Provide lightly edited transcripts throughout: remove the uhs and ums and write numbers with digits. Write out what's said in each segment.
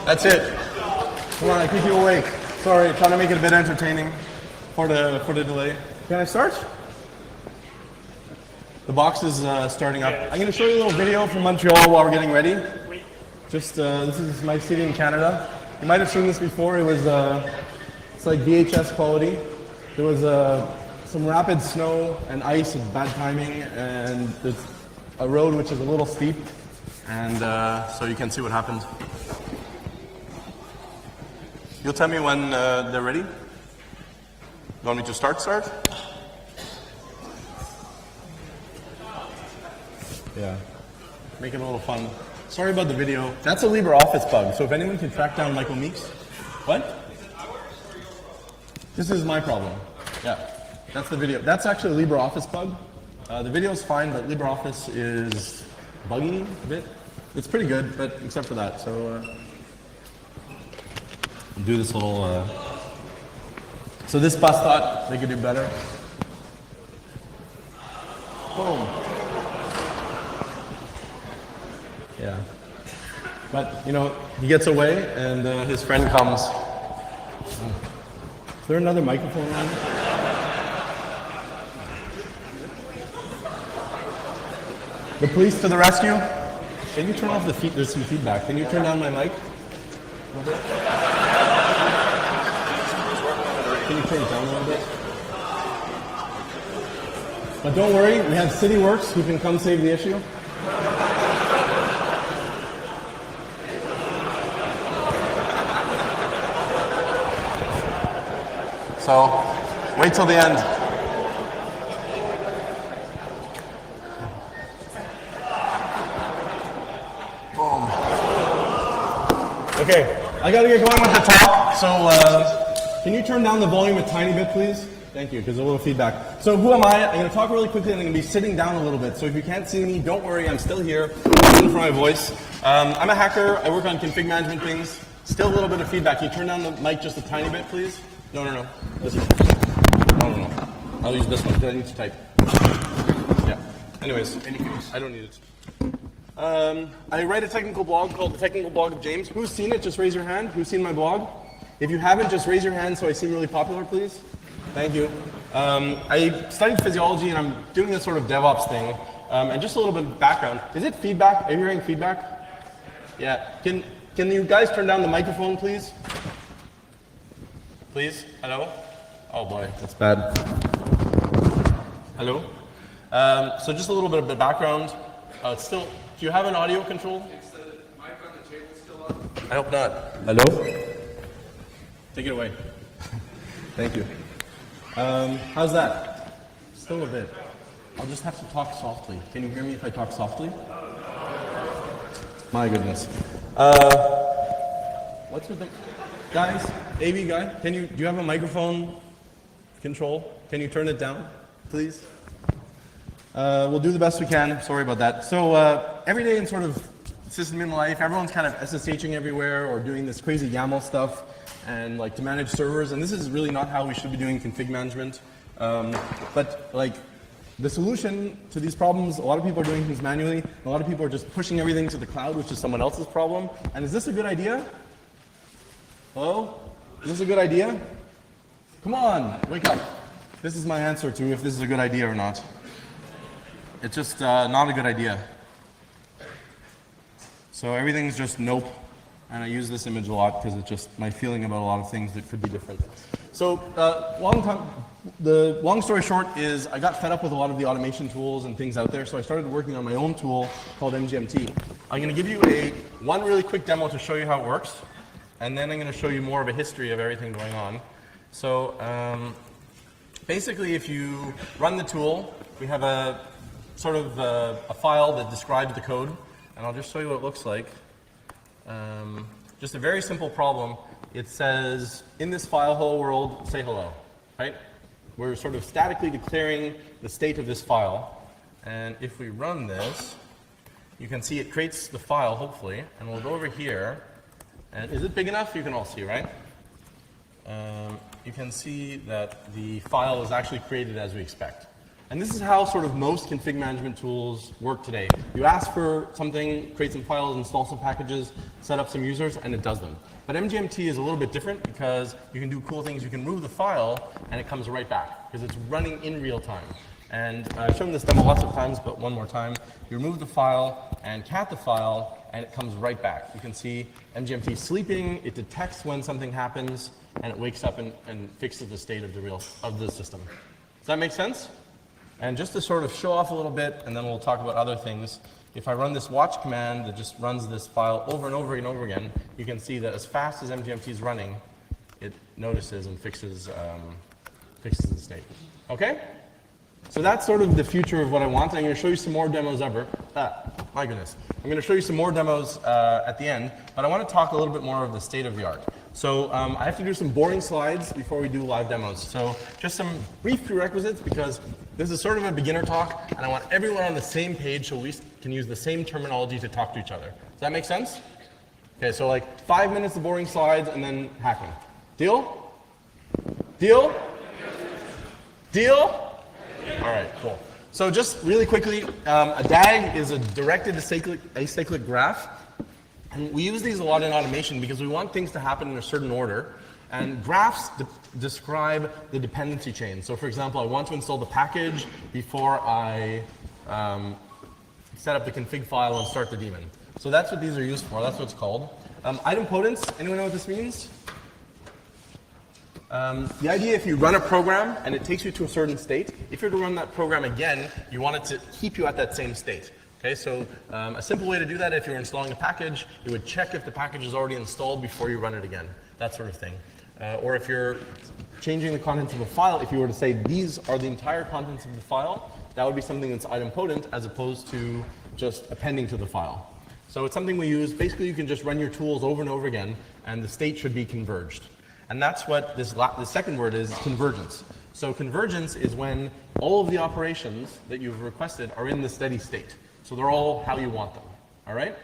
That's it. Come on, I keep you awake. Sorry, trying to make it a bit entertaining for the delay. Can I start? The box is starting up. I'm going to show you a little video from Montreal while we're getting ready. Just this is my city in Canada. You might have seen this before. It was it's like VHS quality. There was some rapid snow and ice and bad timing, and there's a road which is a little steep, and so you can see what happened. You'll tell me when they're ready? You want me to start? Yeah. Make it a little fun. Sorry about the video. That's a LibreOffice bug, so if anyone can track down Michael Meeks. What? This is my problem. Yeah. That's the video. That's actually a LibreOffice bug. The video is fine, but LibreOffice is buggy a bit. It's pretty good, but except for that. So do this little. So this bus thought they could do better. Boom. Yeah. But you know, he gets away, and his friend comes. Is there another microphone on? The police to the rescue. Can you turn off the feed? There's some feedback. Can you turn down my mic? Can you turn it down a little bit? But don't worry, we have City Works who can come save the issue. So, wait till the end. Boom. Okay, I gotta get going with the talk. So, can you turn down the volume a tiny bit, please? Thank you, because a little feedback. So, who am I? I'm gonna talk really quickly, and I'm gonna be sitting down a little bit. So, if you can't see me, don't worry, I'm still here. Listen for my voice. I'm a hacker. I work on config management things. Still a little bit of feedback. Can you turn down the mic just a tiny bit, please? No. This one. No. I'll use this one because I need to type. Yeah. Anyways, I don't need it. I write a technical blog called The Technical Blog of James. Who's seen it? Just raise your hand. Who's seen my blog? If you haven't, just raise your hand so I seem really popular, please. Thank you. I studied physiology and I'm doing this sort of DevOps thing. And just a little bit of background. Is it feedback? Are you hearing feedback? Yeah. Can you guys turn down the microphone, please? Please? Hello? Oh boy, that's bad. Hello? So just a little bit of the background. It's still, do you have an audio control? Is the mic on the table still on? I hope not. Hello? Take it away. Thank you. How's that? Still a bit. I'll just have to talk softly. Can you hear me if I talk softly? My goodness. What's your thing? Guys, AV guy, do you have a microphone control? Can you turn it down, please? We'll do the best we can. Sorry about that. So every day in sort of system in life, everyone's kind of SSHing everywhere or doing this crazy YAML stuff and like to manage servers. And this is really not how we should be doing config management. But like the solution to these problems, a lot of people are doing things manually. A lot of people are just pushing everything to the cloud, which is someone else's problem. And is this a good idea? Hello? Is this a good idea? Come on, wake up. This is my answer to if this is a good idea or not. It's just not a good idea. So everything's just nope. And I use this image a lot because it's just my feeling about a lot of things that could be different. So the long story short is I got fed up with a lot of the automation tools and things out there, so I started working on my own tool called MGMT. I'm going to give you one really quick demo to show you how it works. And then I'm going to show you more of a history of everything going on. So basically, if you run the tool, we have a sort of a file that describes the code. And I'll just show you what it looks like. Just a very simple problem. It says, in this file, hello world, say hello. Right? We're sort of statically declaring the state of this file. And if we run this, you can see it creates the file, hopefully. And we'll go over here. And is it big enough? You can all see, right? You can see that the file is actually created as we expect. And this is how sort of most config management tools work today. You ask for something, create some files, install some packages, set up some users, and it does them. But MGMT is a little bit different because you can do cool things. You can move the file, and it comes right back because it's running in real time. And I've shown this demo lots of times, but one more time. You remove the file and cat the file, and it comes right back. You can see MGMT sleeping. It detects when something happens, and it wakes up and fixes the state of the system. Does that make sense? And just to sort of show off a little bit, and then we'll talk about other things, if I run this watch command that just runs this file over and over and over again, you can see that as fast as MGMT is running, it notices and fixes the state. Okay? So that's sort of the future of what I want. I'm going to show you some more demos my goodness. I'm going to show you some more demos at the end, but I want to talk a little bit more of the state of the art. So I have to do some boring slides before we do live demos. So just some brief prerequisites because this is sort of a beginner talk, and I want everyone on the same page so we can use the same terminology to talk to each other. Does that make sense? Okay, so like 5 minutes of boring slides and then hacking. Deal? Deal? Deal? All right, cool. So just really quickly, a DAG is a directed acyclic graph. And we use these a lot in automation because we want things to happen in a certain order. And graphs describe the dependency chain. So for example, I want to install the package before I set up the config file and start the daemon. So that's what these are used for. That's what it's called. Idempotence, anyone know what this means? The idea, if you run a program and it takes you to a certain state, if you're to run that program again, you want it to keep you at that same state. Okay, so a simple way to do that, if you're installing a package, you would check if the package is already installed before you run it again, that sort of thing. Or if you're changing the contents of a file, if you were to say these are the entire contents of the file, that would be something that's idempotent as opposed to just appending to the file. So it's something we use. Basically, you can just run your tools over and over again, and the state should be converged. And that's what the second word is, convergence. So convergence is when all of the operations that you've requested are in the steady state. So they're all how you want them, all right?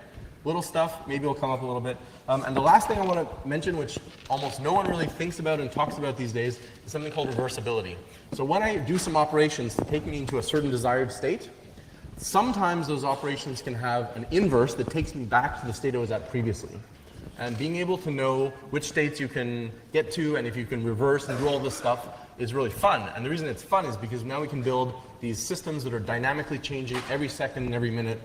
Little stuff, maybe it'll come up a little bit. And the last thing I want to mention, which almost no one really thinks about and talks about these days, is something called reversibility. So when I do some operations to take me into a certain desired state, sometimes those operations can have an inverse that takes me back to the state I was at previously. And being able to know which states you can get to and if you can reverse and do all this stuff is really fun. And the reason it's fun is because now we can build these systems that are dynamically changing every second and every minute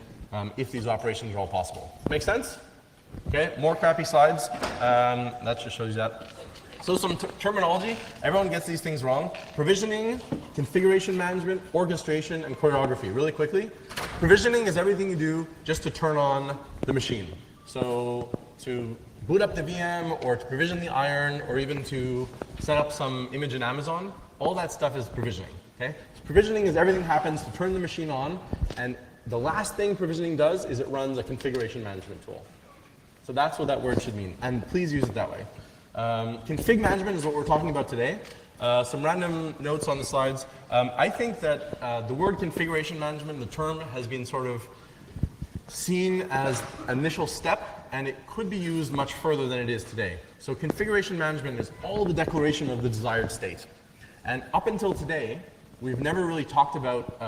if these operations are all possible. Make sense? Okay, more crappy slides. That just shows you that. So some terminology. Everyone gets these things wrong. Provisioning, configuration management, orchestration, and choreography. Really quickly. Provisioning is everything you do just to turn on the machine. So to boot up the VM, or to provision the iron, or even to set up some image in Amazon, all that stuff is provisioning. Okay? So provisioning is everything happens to turn the machine on, and the last thing provisioning does is it runs a configuration management tool. So that's what that word should mean, and please use it that way. Config management is what we're talking about today. Some random notes on the slides. I think that the word configuration management, the term, has been sort of seen as an initial step, and it could be used much further than it is today. So configuration management is all the declaration of the desired state. And up until today, we've never really talked about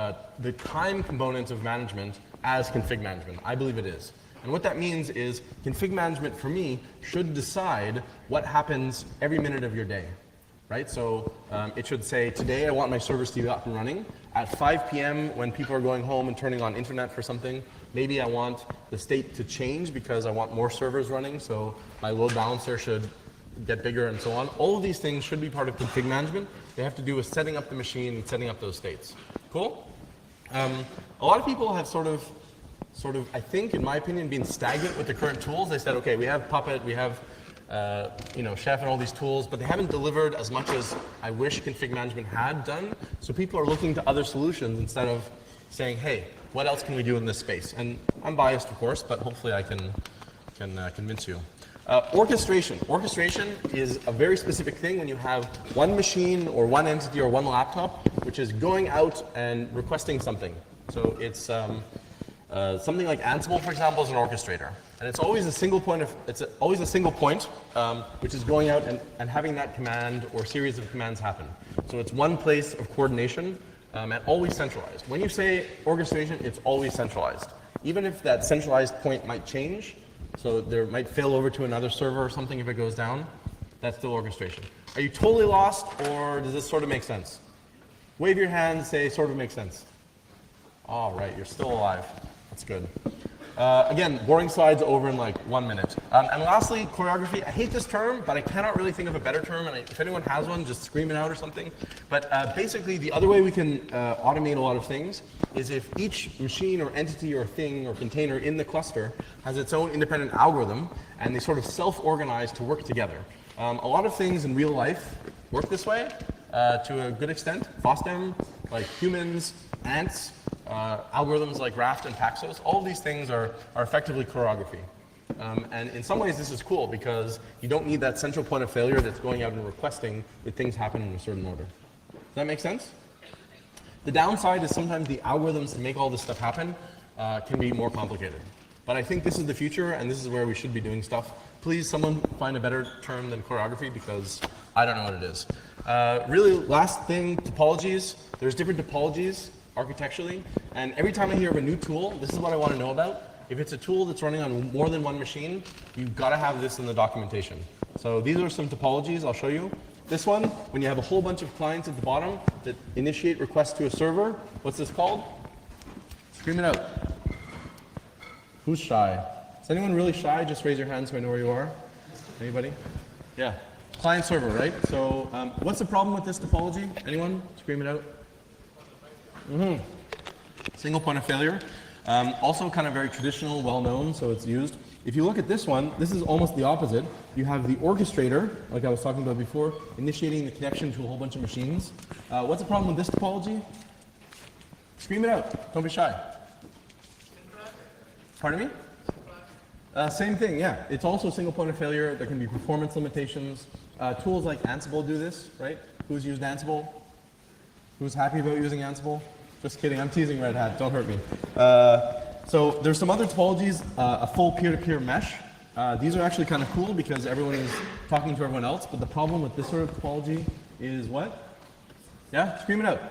the time component of management as config management. I believe it is. And what that means is config management, for me, should decide what happens every minute of your day. Right? So it should say, today I want my servers to be up and running. At 5 p.m. when people are going home and turning on internet for something, maybe I want the state to change because I want more servers running, so my load balancer should get bigger and so on. All of these things should be part of config management. They have to do with setting up the machine and setting up those states. Cool? A lot of people have sort of, I think, in my opinion, been stagnant with the current tools. They said, okay, we have Puppet, we have Chef and all these tools, but they haven't delivered as much as I wish config management had done. So people are looking to other solutions instead of saying, hey, what else can we do in this space? And I'm biased, of course, but hopefully I can convince you. Orchestration. Orchestration is a very specific thing when you have one machine or one entity or one laptop which is going out and requesting something. So it's something like Ansible, for example, is an orchestrator. And it's always a single point which is going out and having that command or series of commands happen. So it's one place of coordination and always centralized. When you say orchestration, it's always centralized. Even if that centralized point might change, so there might fail over to another server or something if it goes down, that's still orchestration. Are you totally lost, or does this sort of make sense? Wave your hand, say sort of makes sense. All right, you're still alive. That's good. Again, boring slides over in like 1 minute. And lastly, choreography. I hate this term, but I cannot really think of a better term. And if anyone has one, just scream it out or something. But basically, the other way we can automate a lot of things is if each machine or entity or thing or container in the cluster has its own independent algorithm, and they sort of self-organize to work together. A lot of things in real life work this way to a good extent. FOSDEM, like humans, ants, algorithms like Raft and Paxos, all of these things are effectively choreography. And in some ways this is cool because you don't need that central point of failure that's going out and requesting that things happen in a certain order. Does that make sense? The downside is sometimes the algorithms to make all this stuff happen can be more complicated. But I think this is the future and this is where we should be doing stuff. Please, someone find a better term than choreography because I don't know what it is. Really, last thing, topologies. There's different topologies architecturally, and every time I hear of a new tool, this is what I want to know about. If it's a tool that's running on more than one machine, you've got to have this in the documentation. So these are some topologies I'll show you. This one, when you have a whole bunch of clients at the bottom that initiate requests to a server, what's this called? Scream it out. Who's shy? Is anyone really shy? Just raise your hand so I know where you are. Anybody? Yeah. Client server, right? So what's the problem with this topology? Anyone? Scream it out. Single point of failure. Also kind of very traditional, well-known, so it's used. If you look at this one, this is almost the opposite. You have the orchestrator, like I was talking about before, initiating the connection to a whole bunch of machines. What's the problem with this topology? Scream it out. Don't be shy. Pardon me? Same thing, yeah. It's also single point of failure. There can be performance limitations. Tools like Ansible do this, right? Who's used Ansible? Who's happy about using Ansible? Just kidding, I'm teasing Red Hat, don't hurt me. So there's some other topologies, a full peer-to-peer mesh. These are actually kind of cool because everyone is talking to everyone else, but the problem with this sort of topology is what? Yeah, scream it out.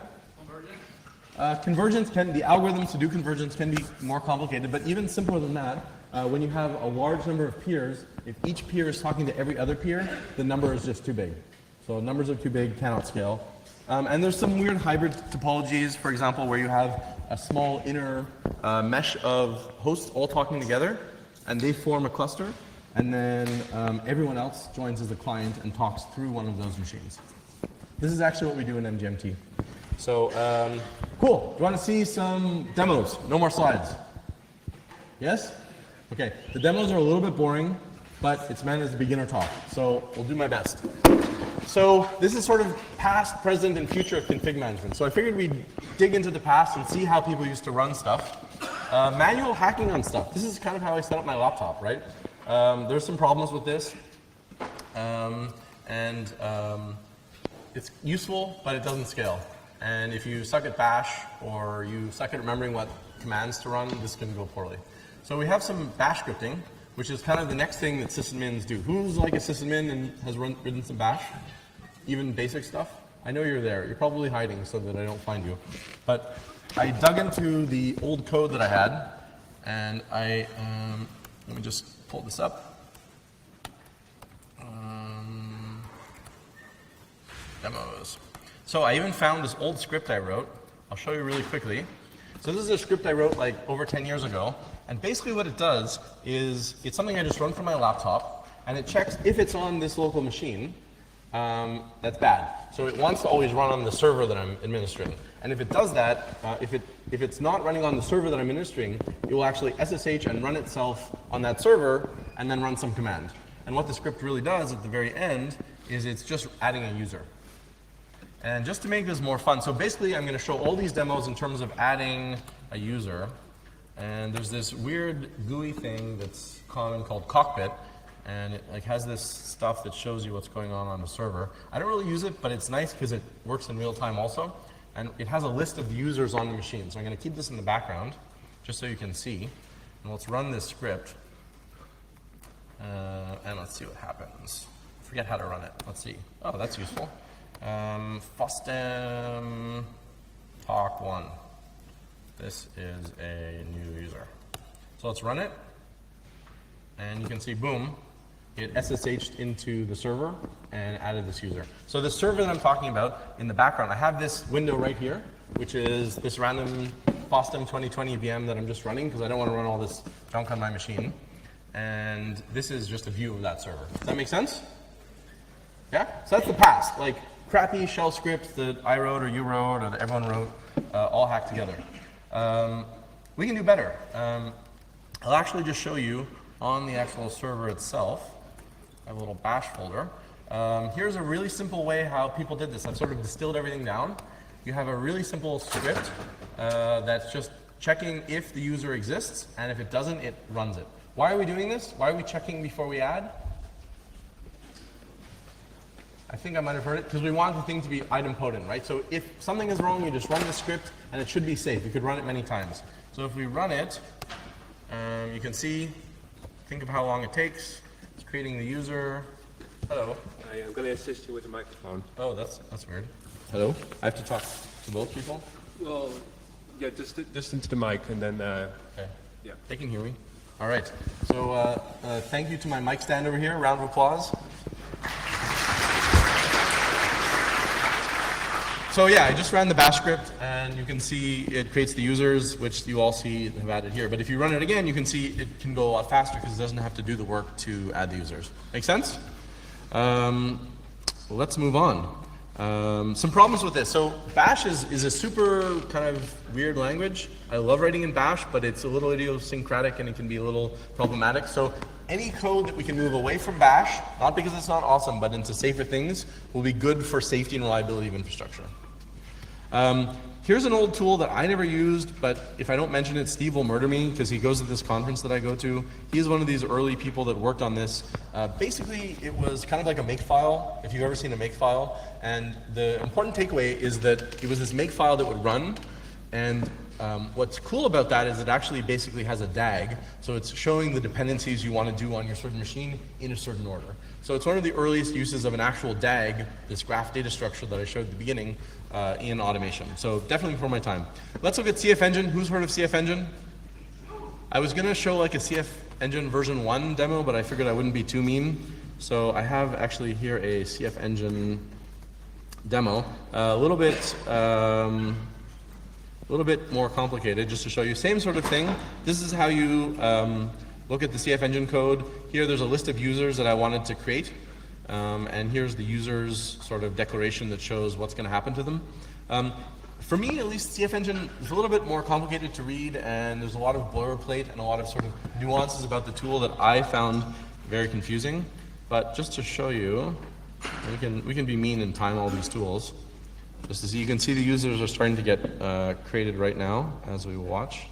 Convergence the algorithms to do convergence can be more complicated, but even simpler than that, when you have a large number of peers, if each peer is talking to every other peer, the number is just too big. So numbers are too big, cannot scale. And there's some weird hybrid topologies, for example, where you have a small inner mesh of hosts all talking together, and they form a cluster, and then everyone else joins as a client and talks through one of those machines. This is actually what we do in MGMT. So, cool. Do you want to see some demos? No more slides. Yes? Okay. The demos are a little bit boring, but it's meant as a beginner talk, so we'll do my best. So this is sort of past, present, and future of config management. So I figured we'd dig into the past and see how people used to run stuff. Manual hacking on stuff. This is kind of how I set up my laptop, right? There's some problems with this. It's useful, but it doesn't scale. And if you suck at bash or you suck at remembering what commands to run, this can go poorly. So we have some bash scripting, which is kind of the next thing that sysadmins do. Who's like a sysadmin and has written some bash? Even basic stuff? I know you're there. You're probably hiding so that I don't find you. But I dug into the old code that I had, and let me just pull this up. Demos. So I even found this old script I wrote. I'll show you really quickly. So this is a script I wrote like over 10 years ago. And basically what it does is, it's something I just run from my laptop, and it checks if it's on this local machine, that's bad. So it wants to always run on the server that I'm administering. And if it does that, if it's not running on the server that I'm administering, it will actually SSH and run itself on that server, and then run some command. And what the script really does at the very end is it's just adding a user. And just to make this more fun, so basically I'm going to show all these demos in terms of adding a user. And there's this weird GUI thing that's common called Cockpit, and it like has this stuff that shows you what's going on the server. I don't really use it, but it's nice because it works in real time also, and it has a list of users on the machine. So I'm going to keep this in the background just so you can see. And let's run this script, and let's see what happens. Forget how to run it. Let's see. Oh, that's useful. FOSDEM talk 1. This is a new user. So let's run it. And you can see, boom, it SSH'd into the server and added this user. So the server that I'm talking about in the background, I have this window right here, which is this random FOSDEM 2020 VM that I'm just running because I don't want to run all this junk on my machine. And this is just a view of that server. Does that make sense? Yeah? So that's the past. Like crappy shell scripts that I wrote or you wrote or that everyone wrote, all hacked together. We can do better. I'll actually just show you on the actual server itself. I have a little bash folder. Here's a really simple way how people did this. I've sort of distilled everything down. You have a really simple script that's just checking if the user exists, and if it doesn't, it runs it. Why are we doing this? Why are we checking before we add? I think I might have heard it, because we want the thing to be idempotent, right? So if something is wrong, you just run the script, and it should be safe. You could run it many times. So if we run it, you can see, think of how long it takes. It's creating the user. Hello. Hi, I'm going to assist you with the microphone. Oh, that's weird. Hello. I have to talk to both people? Well, yeah, just into the mic, and then, Okay. yeah. They can hear me. All right. So thank you to my mic stand over here. Round of applause. So yeah, I just ran the bash script, and you can see it creates the users, which you all see have added here. But if you run it again, you can see it can go a lot faster because it doesn't have to do the work to add the users. Make sense? Let's move on. Some problems with this. So bash is a super kind of weird language. I love writing in bash, but it's a little idiosyncratic and it can be a little problematic. So any code that we can move away from bash, not because it's not awesome, but into safer things, will be good for safety and reliability of infrastructure. Here's an old tool that I never used, but if I don't mention it, Steve will murder me because he goes to this conference that I go to. He's one of these early people that worked on this. Basically, it was kind of like a makefile, if you've ever seen a makefile. And the important takeaway is that it was this makefile that would run. And what's cool about that is it actually basically has a DAG. So it's showing the dependencies you want to do on your certain machine in a certain order. So it's one of the earliest uses of an actual DAG, this graph data structure that I showed at the beginning, in automation. So definitely before my time. Let's look at CF Engine. Who's heard of CF Engine? I was going to show like a CF Engine version 1 demo, but I figured I wouldn't be too mean. So I have actually here a CF Engine demo. A little bit more complicated, just to show you. Same sort of thing. This is how you look at the CF Engine code. Here there's a list of users that I wanted to create. And here's the user's sort of declaration that shows what's going to happen to them. For me, at least, CF Engine is a little bit more complicated to read, and there's a lot of boilerplate and a lot of sort of nuances about the tool that I found very confusing. But just to show you, we can be mean and time all these tools. Just to see, you can see the users are starting to get created right now as we watch.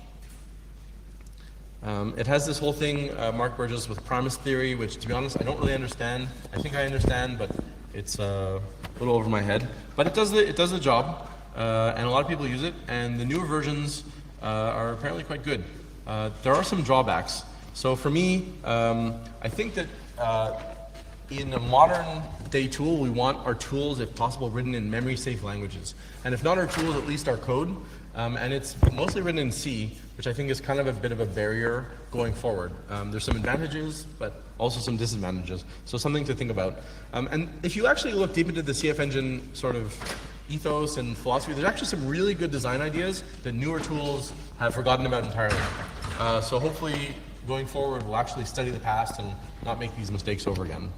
It has this whole thing, Mark Burgess, with promise theory, which, to be honest, I don't really understand. I think I understand, but it's a little over my head. But it does the job, and a lot of people use it. And the newer versions are apparently quite good. There are some drawbacks. So for me, I think that in a modern day tool, we want our tools, if possible, written in memory-safe languages. And if not our tools, at least our code. And it's mostly written in C, which I think is kind of a bit of a barrier going forward. There's some advantages, but also some disadvantages. So something to think about. And if you actually look deep into the CF Engine sort of ethos and philosophy, there's actually some really good design ideas that newer tools have forgotten about entirely. So hopefully, going forward, we'll actually study the past and not make these mistakes over again.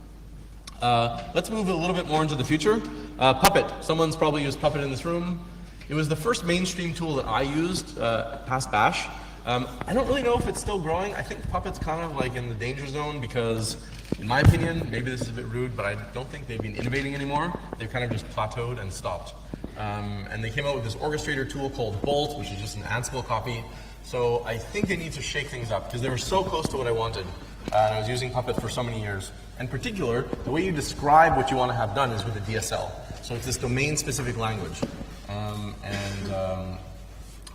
Let's move a little bit more into the future. Puppet. Someone's probably used Puppet in this room. It was the first mainstream tool that I used past Bash. I don't really know if it's still growing. I think Puppet's kind of like in the danger zone because, in my opinion, maybe this is a bit rude, but I don't think they've been innovating anymore. They've kind of just plateaued and stopped. And they came out with this orchestrator tool called Bolt, which is just an Ansible copy. So I think they need to shake things up because they were so close to what I wanted. And I was using Puppet for so many years. In particular, the way you describe what you want to have done is with a DSL. So it's this domain-specific language.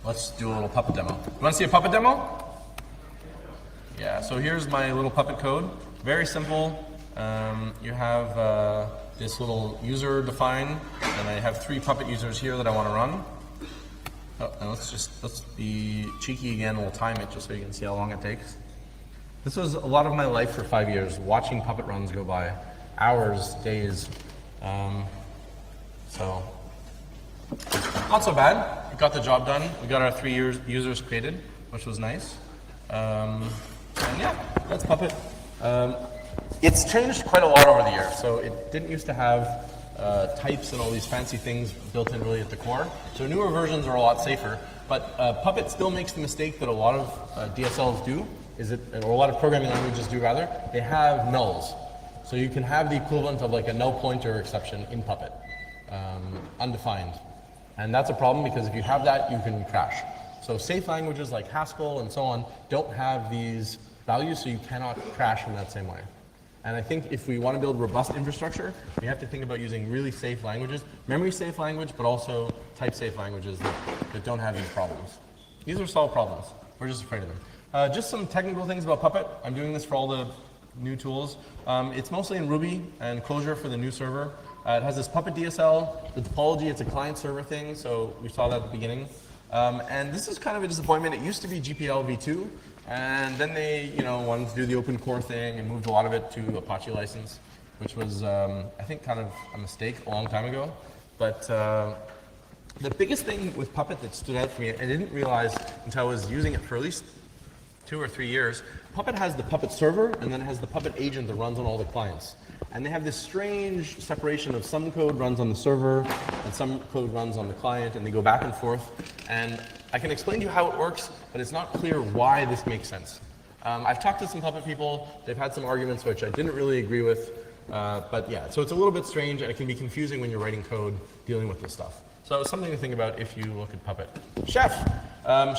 Let's do a little Puppet demo. You want to see a Puppet demo? Yeah, so here's my little Puppet code. Very simple. You have this little user define, and I have 3 Puppet users here that I want to run. Oh, and let's be cheeky again. We'll time it just so you can see how long it takes. This was a lot of my life for 5 years, watching Puppet runs go by, hours, days. So not so bad. We got the job done. We got our 3 users created, which was nice. And yeah, that's Puppet. It's changed quite a lot over the years. So it didn't used to have types and all these fancy things built in really at the core. So newer versions are a lot safer. But Puppet still makes the mistake that a lot of DSLs do, or a lot of programming languages do rather. They have nulls. So you can have the equivalent of like a null pointer exception in Puppet, undefined. And that's a problem because if you have that, you can crash. So safe languages like Haskell and so on don't have these values, so you cannot crash in that same way. And I think if we want to build robust infrastructure, we have to think about using really safe languages, memory safe language, but also type safe languages that don't have these problems. These are solved problems. We're just afraid of them. Just some technical things about Puppet. I'm doing this for all the new tools. It's mostly in Ruby and Clojure for the new server. It has this Puppet DSL. The topology, it's a client server thing, so we saw that at the beginning. And this is kind of a disappointment. It used to be GPL v2, and then they wanted to do the open core thing and moved a lot of it to Apache license, which was, I think, kind of a mistake a long time ago. But the biggest thing with Puppet that stood out for me, and I didn't realize until I was using it for at least 2 or 3 years, Puppet has the Puppet server, and then it has the Puppet agent that runs on all the clients. And they have this strange separation of some code runs on the server, and some code runs on the client, and they go back and forth. And I can explain to you how it works, but it's not clear why this makes sense. I've talked to some Puppet people. They've had some arguments which I didn't really agree with. But yeah, so it's a little bit strange, and it can be confusing when you're writing code dealing with this stuff. So it's something to think about if you look at Puppet. Chef.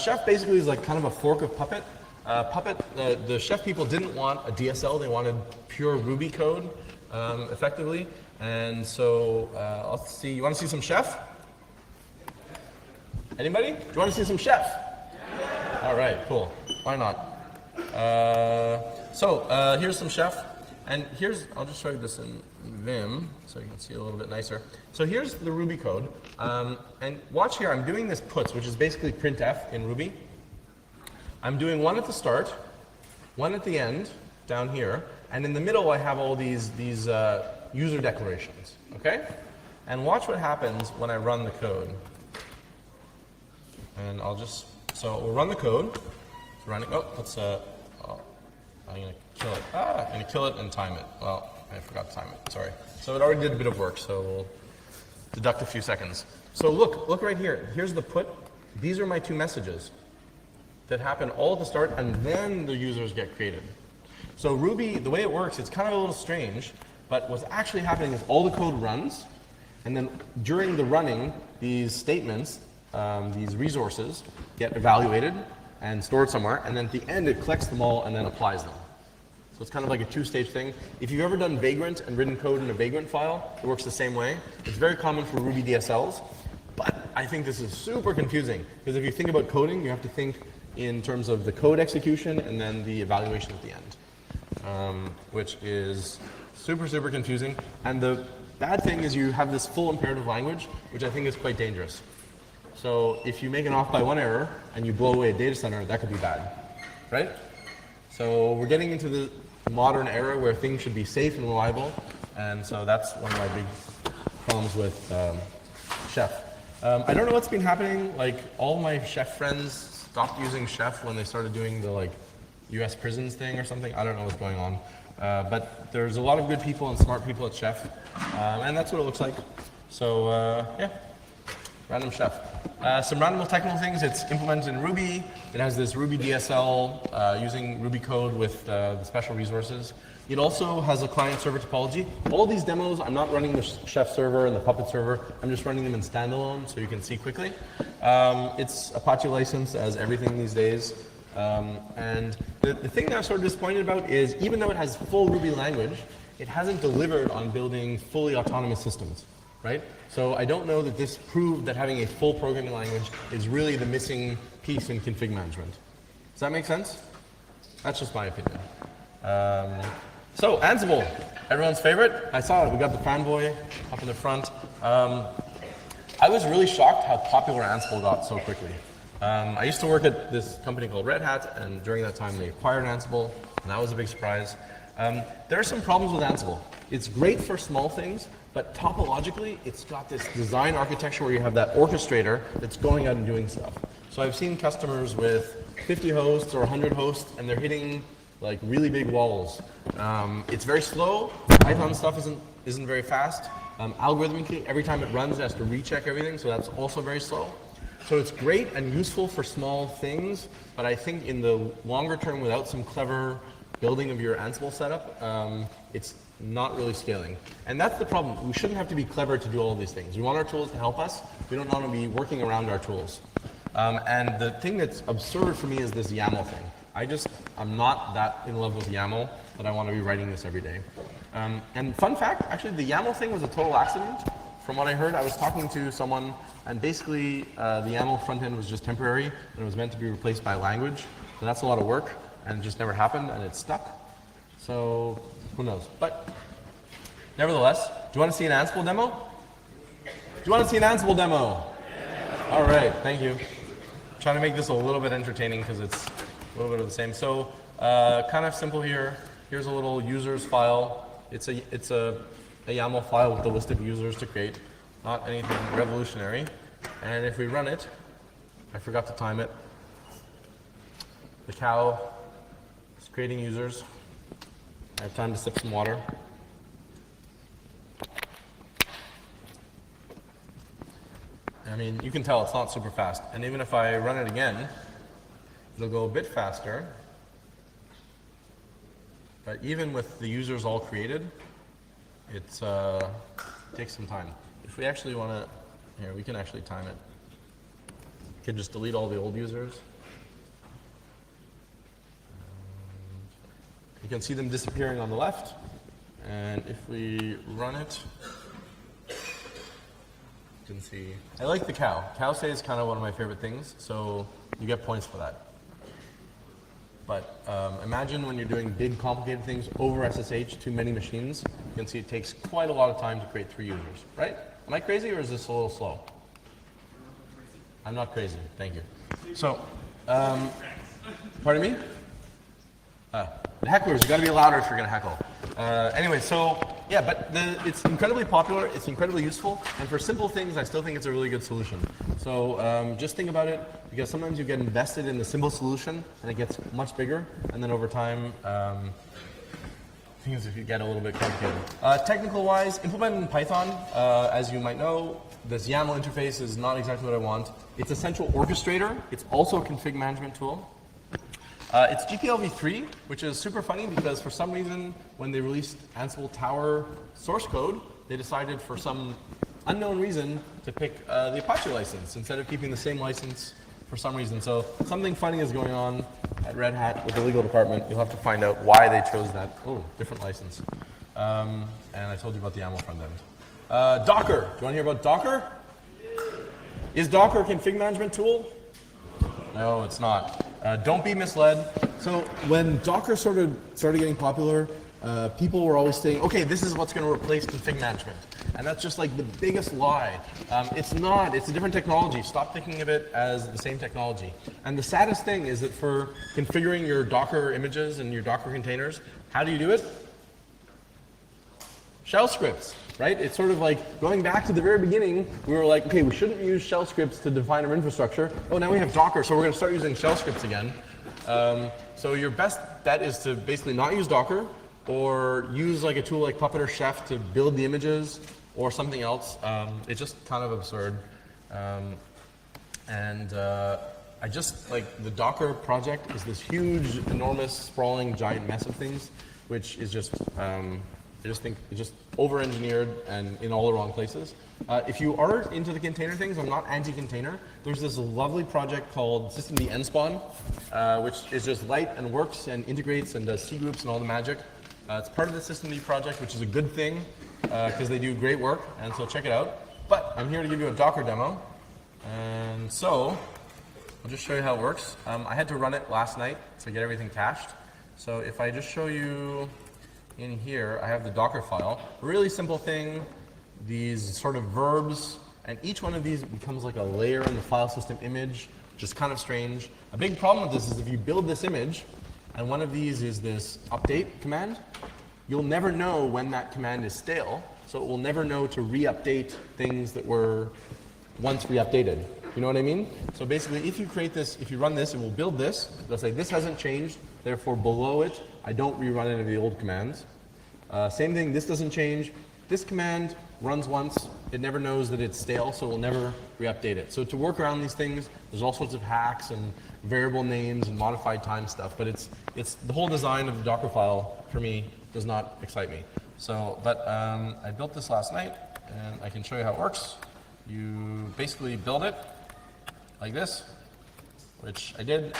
Chef basically is like kind of a fork of Puppet. Puppet, the Chef people didn't want a DSL. They wanted pure Ruby code, effectively. And so let's see. You want to see some Chef? Anybody? Do you want to see some Chef? All right, cool. Why not? Here's some Chef. And I'll just show you this in Vim so you can see a little bit nicer. So here's the Ruby code. And watch here, I'm doing this puts, which is basically printf in Ruby. I'm doing one at the start, one at the end, down here, and in the middle I have all these user declarations, okay? And watch what happens when I run the code. And so we'll run the code. It's running, I'm gonna kill it. I'm gonna kill it and time it. Well, I forgot to time it, sorry. So it already did a bit of work, so we'll deduct a few seconds. So look right here. Here's the put. These are my two messages that happen all at the start, and then the users get created. So Ruby, the way it works, it's kind of a little strange, but what's actually happening is all the code runs, and then during the running, these statements, these resources, get evaluated and stored somewhere, and then at the end it collects them all and then applies them. So it's kind of like a two-stage thing. If you've ever done Vagrant and written code in a Vagrant file, it works the same way. It's very common for Ruby DSLs, but I think this is super confusing, because if you think about coding, you have to think in terms of the code execution and then the evaluation at the end, which is super, super confusing. And the bad thing is you have this full imperative language, which I think is quite dangerous. So if you make an off by one error and you blow away a data center, that could be bad, right? So we're getting into the modern era where things should be safe and reliable, and so that's one of my big problems with Chef. I don't know what's been happening. Like, all my Chef friends stopped using Chef when they started doing the US prisons thing or something. I don't know what's going on. But there's a lot of good people and smart people at Chef, and that's what it looks like. So yeah, random Chef. Some random technical things. It's implemented in Ruby. It has this Ruby DSL using Ruby code with the special resources. It also has a client-server topology. All these demos, I'm not running the Chef server and the Puppet server. I'm just running them in standalone so you can see quickly. It's Apache license, as everything these days. And the thing that I'm sort of disappointed about is, even though it has full Ruby language, it hasn't delivered on building fully autonomous systems, right? So I don't know that this proved that having a full programming language is really the missing piece in config management. Does that make sense? That's just my opinion. So Ansible, everyone's favorite. I saw it. We got the fanboy up in the front. I was really shocked how popular Ansible got so quickly. I used to work at this company called Red Hat, and during that time they acquired Ansible, and that was a big surprise. There are some problems with Ansible. It's great for small things, but topologically, it's got this design architecture where you have that orchestrator that's going out and doing stuff. So I've seen customers with 50 hosts or 100 hosts, and they're hitting like really big walls. It's very slow. Python stuff isn't very fast. Algorithmically, every time it runs, it has to recheck everything, so that's also very slow. So it's great and useful for small things, but I think in the longer term, without some clever building of your Ansible setup, it's not really scaling. And that's the problem. We shouldn't have to be clever to do all of these things. We want our tools to help us. We don't want to be working around our tools. And the thing that's absurd for me is this YAML thing. I'm not that in love with YAML that I want to be writing this every day. And fun fact, actually the YAML thing was a total accident. From what I heard, I was talking to someone, and basically the YAML front end was just temporary, and it was meant to be replaced by language. So that's a lot of work, and it just never happened, and it's stuck. So who knows? But nevertheless, do you want to see an Ansible demo? Do you want to see an Ansible demo? All right, thank you. Trying to make this a little bit entertaining because it's a little bit of the same. So kind of simple here. Here's a little users file. It's a YAML file with the list of users to create. Not anything revolutionary. And if we run it, I forgot to time it. The cow is creating users. I have time to sip some water. I mean, you can tell it's not super fast. And even if I run it again, it'll go a bit faster. But even with the users all created, it takes some time. If we actually want to, here, we can actually time it. We can just delete all the old users. You can see them disappearing on the left. And if we run it, you can see, I like the cow. Cow say is kind of one of my favorite things, so you get points for that. But imagine when you're doing big, complicated things over SSH to many machines, you can see it takes quite a lot of time to create 3 users, right? Am I crazy or is this a little slow? I'm not crazy, thank you. So, pardon me? The hecklers, you gotta be louder if you're gonna heckle. Anyway, so yeah, but it's incredibly popular, it's incredibly useful, and for simple things, I still think it's a really good solution. So just think about it, because sometimes you get invested in the simple solution, and it gets much bigger, and then over time, things get a little bit complicated. Technical-wise, implemented in Python, as you might know, this YAML interface is not exactly what I want. It's a central orchestrator. It's also a config management tool. It's GPLv3, which is super funny because for some reason, when they released Ansible Tower source code, they decided for some unknown reason to pick the Apache license instead of keeping the same license for some reason. So something funny is going on at Red Hat with the legal department. You'll have to find out why they chose that. Oh, different license. And I told you about the YAML front end. Docker. Do you want to hear about Docker? Is Docker a config management tool? No, it's not. Don't be misled. So when Docker started getting popular, people were always saying, okay, this is what's going to replace config management. And that's just like the biggest lie. It's not. It's a different technology. Stop thinking of it as the same technology. And the saddest thing is that for configuring your Docker images and your Docker containers, how do you do it? Shell scripts, right? It's sort of like going back to the very beginning, we were like, okay, we shouldn't use shell scripts to define our infrastructure. Oh, now we have Docker, so we're going to start using shell scripts again. So your best bet is to basically not use Docker, or use like a tool like Puppet or Chef to build the images, or something else. It's just kind of absurd. I just, like, the Docker project is this huge, enormous, sprawling, giant mess of things, which is just, I just think it's just over-engineered and in all the wrong places. If you are into the container things, I'm not anti-container. There's this lovely project called systemd nspawn, which is just light and works and integrates and does C groups and all the magic. It's part of the systemd project, which is a good thing because they do great work, and so check it out. But I'm here to give you a Docker demo, and so I'll just show you how it works. I had to run it last night to get everything cached. So if I just show you in here, I have the Docker file. A really simple thing. These sort of verbs And each one of these becomes like a layer in the file system image, which is kind of strange. A big problem with this is if you build this image, and one of these is this update command, you'll never know when that command is stale, so it will never know to re-update things that were once re-updated. You know what I mean? So basically, if you create this, if you run this, it will build this. It'll say, this hasn't changed, therefore below it, I don't rerun any of the old commands. Same thing, this doesn't change. This command runs once, it never knows that it's stale, so it will never re-update it. So to work around these things, there's all sorts of hacks and variable names and modified time stuff, but it's the whole design of the Docker file, for me, does not excite me. So, but I built this last night, and I can show you how it works. You basically build it like this, which I did.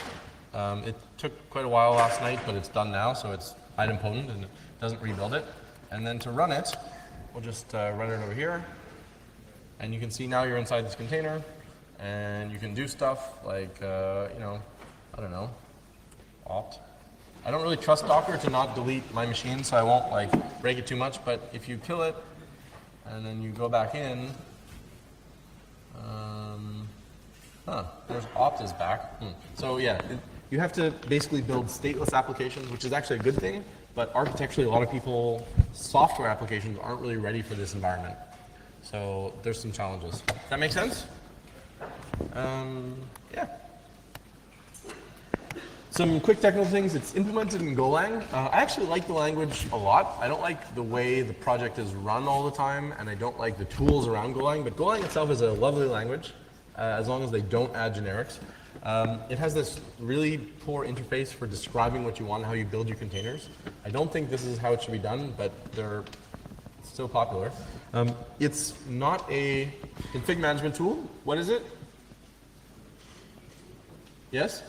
It took quite a while last night, but it's done now, so it's idempotent and it doesn't rebuild it. And then to run it, we'll just run it over here. And you can see now you're inside this container, and you can do stuff like, you know, I don't know, opt. I don't really trust Docker to not delete my machine, so I won't like break it too much, but if you kill it, and then you go back in, there's opt is back. So yeah, you have to basically build stateless applications, which is actually a good thing, but architecturally a lot of people, software applications aren't really ready for this environment. So there's some challenges. Does that make sense? Yeah. Some quick technical things. It's implemented in Golang. I actually like the language a lot. I don't like the way the project is run all the time, and I don't like the tools around Golang, but Golang itself is a lovely language, as long as they don't add generics. It has this really poor interface for describing what you want and how you build your containers. I don't think this is how it should be done, but they're still popular. It's not a config management tool. What is it? Yes?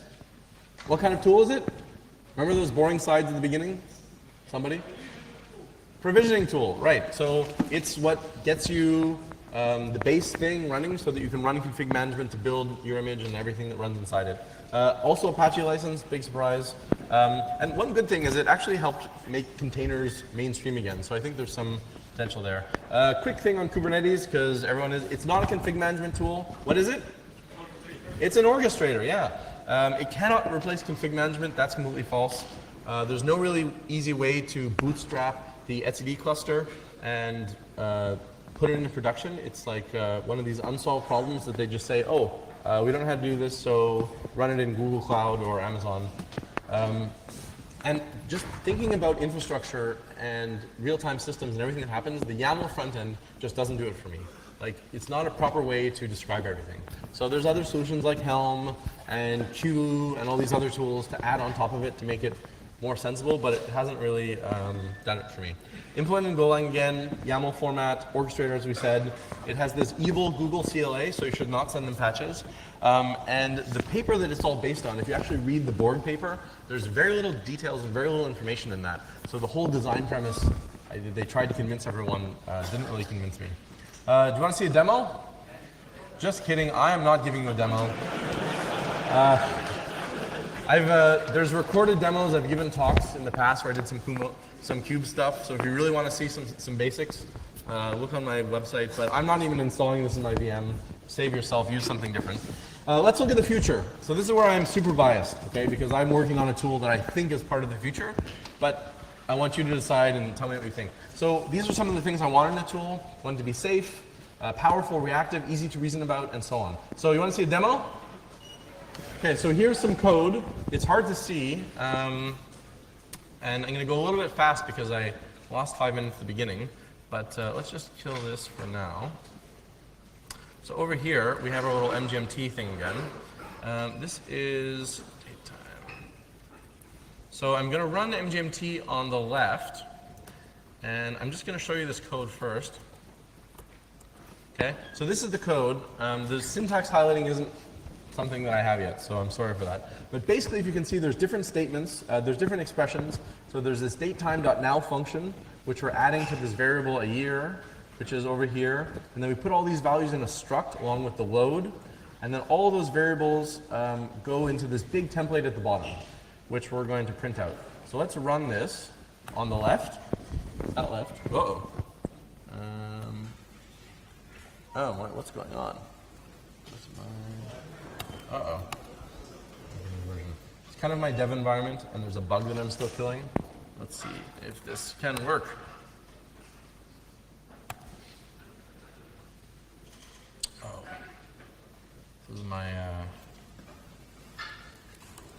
What kind of tool is it? Remember those boring slides at the beginning? Somebody? Provisioning tool, right. So it's what gets you the base thing running so that you can run config management to build your image and everything that runs inside it. Also Apache license, big surprise. And one good thing is it actually helped make containers mainstream again. So I think there's some potential there. Quick thing on Kubernetes, because everyone is, it's not a config management tool. What is it? It's an orchestrator, yeah. It cannot replace config management. That's completely false. There's no really easy way to bootstrap the etcd cluster and put it into production. It's like one of these unsolved problems that they just say, oh, we don't know how to do this, so run it in Google Cloud or Amazon. And just thinking about infrastructure and real-time systems and everything that happens, the YAML front end just doesn't do it for me. Like, it's not a proper way to describe everything. So there's other solutions like Helm and Q and all these other tools to add on top of it to make it more sensible, but it hasn't really done it for me. Implement in Golang again, YAML format, orchestrator as we said. It has this evil Google CLA, so you should not send them patches. And the paper that it's all based on, if you actually read the Borg paper, there's very little details and very little information in that. So the whole design premise, they tried to convince everyone, didn't really convince me. Do you want to see a demo? Just kidding, I am not giving you a demo. There's recorded demos, I've given talks in the past where I did some cube stuff, so if you really want to see some basics, look on my website, but I'm not even installing this in my VM. Save yourself, use something different. Let's look at the future. So this is where I'm super biased, okay, because I'm working on a tool that I think is part of the future, but I want you to decide and tell me what you think. So these are some of the things I want in a tool. I want it to be safe, powerful, reactive, easy to reason about, and so on. So you want to see a demo? Okay, so here's some code. It's hard to see, and I'm going to go a little bit fast because I lost 5 minutes at the beginning, but let's just kill this for now. So over here, we have our little MGMT thing again. This is date time. So I'm going to run MGMT on the left, and I'm just going to show you this code first. Okay, so this is the code. The syntax highlighting isn't something that I have yet, so I'm sorry for that. But basically, if you can see, there's different statements, there's different expressions. So there's this datetime.now function, which we're adding to this variable a year, which is over here. And then we put all these values in a struct along with the load. And then all of those variables go into this big template at the bottom, which we're going to print out. So let's run this on the left. That left. Uh-oh. Oh, what's going on? Uh-oh. It's kind of my dev environment, and there's a bug that I'm still killing. Let's see if this can work. Oh. This is my,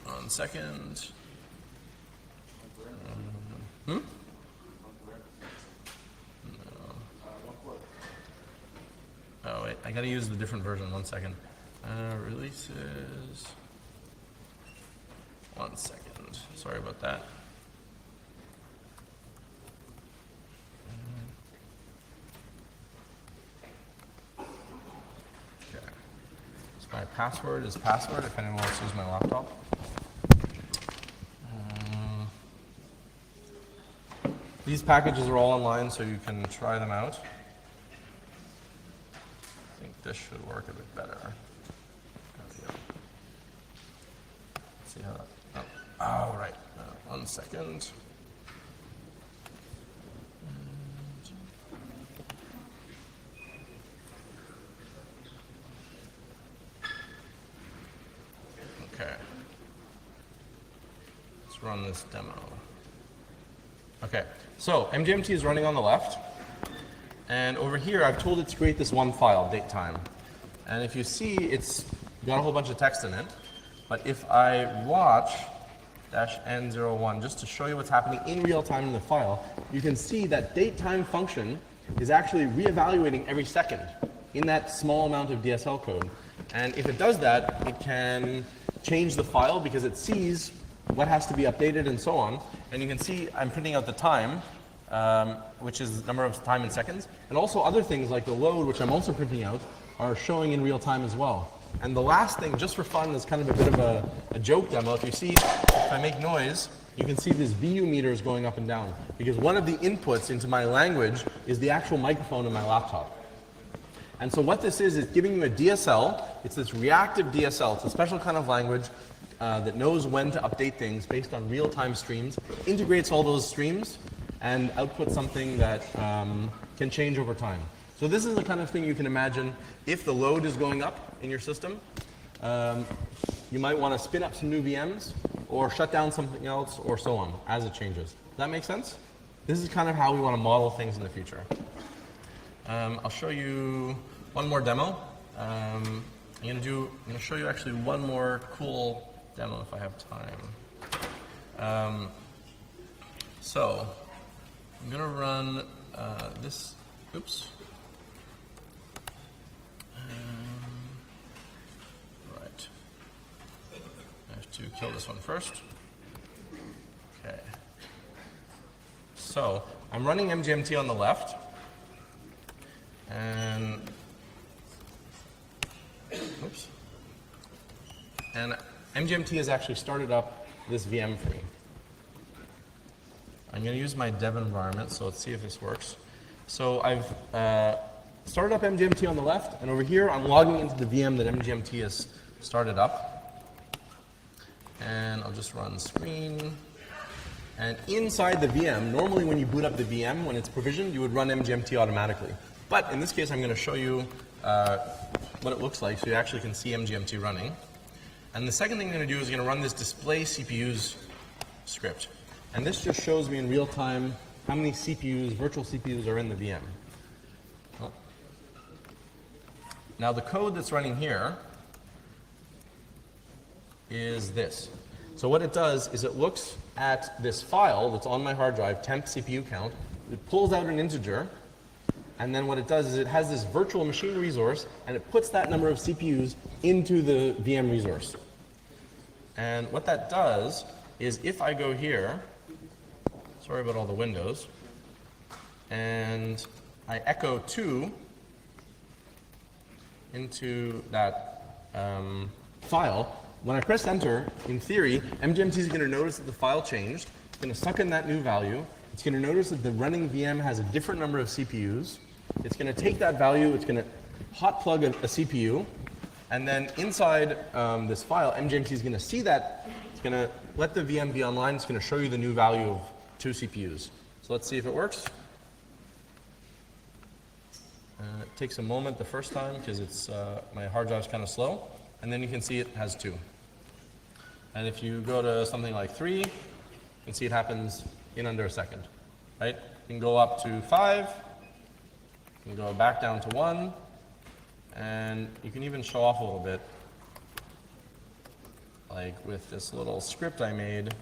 1 second. No. Oh, wait, I gotta use the different version, 1 second. Releases. 1 second, sorry about that. Okay. So my password is password if anyone wants to use my laptop. These packages are all online, so you can try them out. I think this should work a bit better. Let's see how that. Oh, right. 1 second. Okay. Let's run this demo. Okay, so MGMT is running on the left, and over here I've told it to create this one file, date time. And if you see, it's got a whole bunch of text in it, but if I watch -n01 just to show you what's happening in real time in the file, you can see that date time function is actually reevaluating every second in that small amount of DSL code. And if it does that, it can change the file because it sees what has to be updated and so on. And you can see I'm printing out the time, which is the number of time in seconds. And also other things like the load, which I'm also printing out, are showing in real time as well. And the last thing, just for fun, is kind of a bit of a joke demo. If you see, if I make noise, you can see this VU meter is going up and down. Because one of the inputs into my language is the actual microphone in my laptop. And so what this is giving you a DSL. It's this reactive DSL. It's a special kind of language that knows when to update things based on real-time streams, integrates all those streams, and outputs something that can change over time. So this is the kind of thing you can imagine if the load is going up in your system. You might want to spin up some new VMs, or shut down something else, or so on, as it changes. Does that make sense? This is kind of how we want to model things in the future. I'll show you one more demo. I'm going to show you actually one more cool demo if I have time. So I'm going to run this. Oops. Right. I have to kill this one first. Okay. So I'm running MGMT on the left. And oops. And MGMT has actually started up this VM for me. I'm going to use my dev environment, so let's see if this works. So I've started up MGMT on the left, and over here I'm logging into the VM that MGMT has started up. And I'll just run screen. And inside the VM, normally when you boot up the VM, when it's provisioned, you would run MGMT automatically. But in this case, I'm going to show you what it looks like so you actually can see MGMT running. And the second thing I'm going to do is going to run this display CPUs script. And this just shows me in real time how many CPUs, virtual CPUs, are in the VM. Oh. Now the code that's running here is this. So what it does is it looks at this file that's on my hard drive, temp CPU count. It pulls out an integer. And then what it does is it has this virtual machine resource, and it puts that number of CPUs into the VM resource. And what that does is if I go here, sorry about all the windows, and I echo 2 into that file, when I press enter, in theory, MGMT is going to notice that the file changed. It's going to suck in that new value. It's going to notice that the running VM has a different number of CPUs. It's going to take that value, it's going to hot plug a CPU, and then inside this file, MGMT is going to see that. It's going to let the VM be online. It's going to show you the new value of 2 CPUs. So let's see if it works. It takes a moment the first time because it's my hard drive's kind of slow, and then you can see it has 2. And if you go to something like 3, you can see it happens in under a second, right? You can go up to 5, you can go back down to 1, and you can even show off a little bit, like with this little script I made.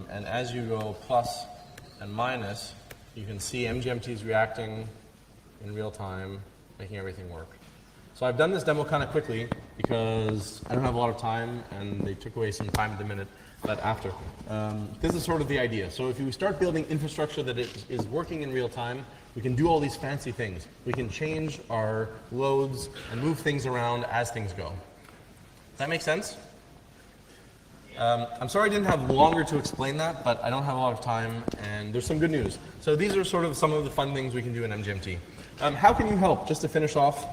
And as you go plus and minus, you can see MGMTs reacting in real time, making everything work. So I've done this demo kind of quickly because I don't have a lot of time and they took away some time at the minute, but after. This is sort of the idea. So if you start building infrastructure that is working in real time, we can do all these fancy things. We can change our loads and move things around as things go. Does that make sense? I'm sorry I didn't have longer to explain that, but I don't have a lot of time, and there's some good news. So these are sort of some of the fun things we can do in MGMT. How can you help? Just to finish off,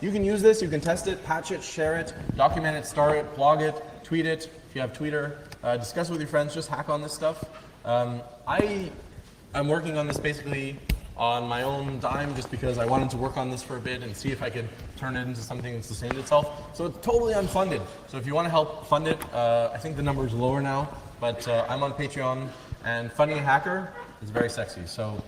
you can use this, you can test it, patch it, share it, document it, star it, blog it, tweet it, if you have Twitter, discuss it with your friends, just hack on this stuff. I'm working on this basically on my own dime just because I wanted to work on this for a bit and see if I could turn it into something that sustained itself. So it's totally unfunded. So if you want to help fund it, I think the number is lower now, but I'm on Patreon, and funding a hacker is very sexy. So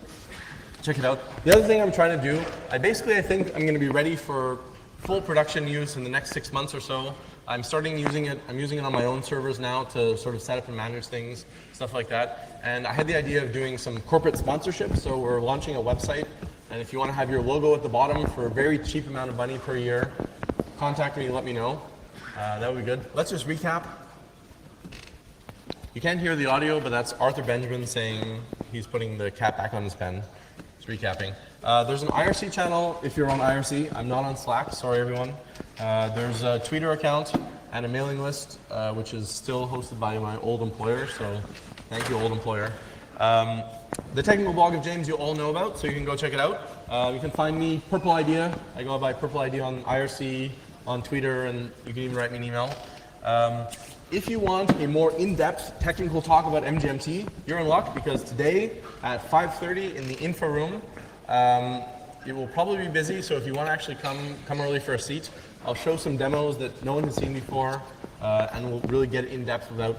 check it out. The other thing I'm trying to do, I think I'm going to be ready for full production use in the next 6 months or so. I'm using it on my own servers now to sort of set up and manage things, stuff like that. And I had the idea of doing some corporate sponsorship, so we're launching a website. And if you want to have your logo at the bottom for a very cheap amount of money per year, contact me and let me know. That would be good. Let's just recap. You can't hear the audio, but that's Arthur Benjamin saying he's putting the cap back on his pen. It's recapping. There's an IRC channel if you're on IRC. I'm not on Slack, sorry everyone. There's a Twitter account and a mailing list, which is still hosted by my old employer, so thank you, old employer. The technical blog of James you all know about, so you can go check it out. You can find me, Purple Idea. I go by Purple Idea on IRC, on Twitter, and you can even write me an email. If you want a more in-depth technical talk about MGMT, you're in luck because today at 5:30 in the info room, it will probably be busy, so if you want to actually come early for a seat, I'll show some demos that no one has seen before, and we'll really get in-depth without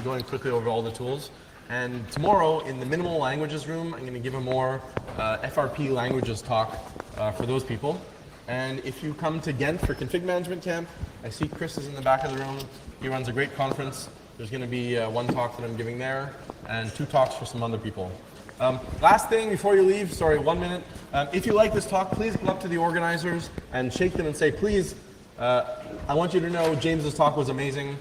going quickly over all the tools. And tomorrow, in the minimal languages room, I'm going to give a more FRP languages talk for those people. And if you come to Ghent for Config Management Camp, I see Chris is in the back of the room. He runs a great conference. There's going to be one talk that I'm giving there, and 2 talks for some other people. Last thing before you leave, sorry, 1 minute. If you like this talk, please come up to the organizers and shake them and say, please, I want you to know James's talk was amazing.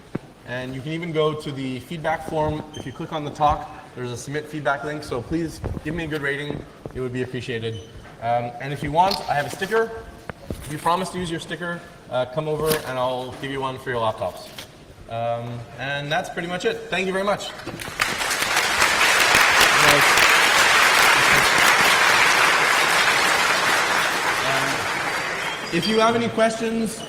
And you can even go to the feedback form. If you click on the talk, there's a submit feedback link. So please give me a good rating. It would be appreciated. And if you want, I have a sticker. If you promise to use your sticker, come over and I'll give you one for your laptops. And that's pretty much it. Thank you very much. If you have any questions,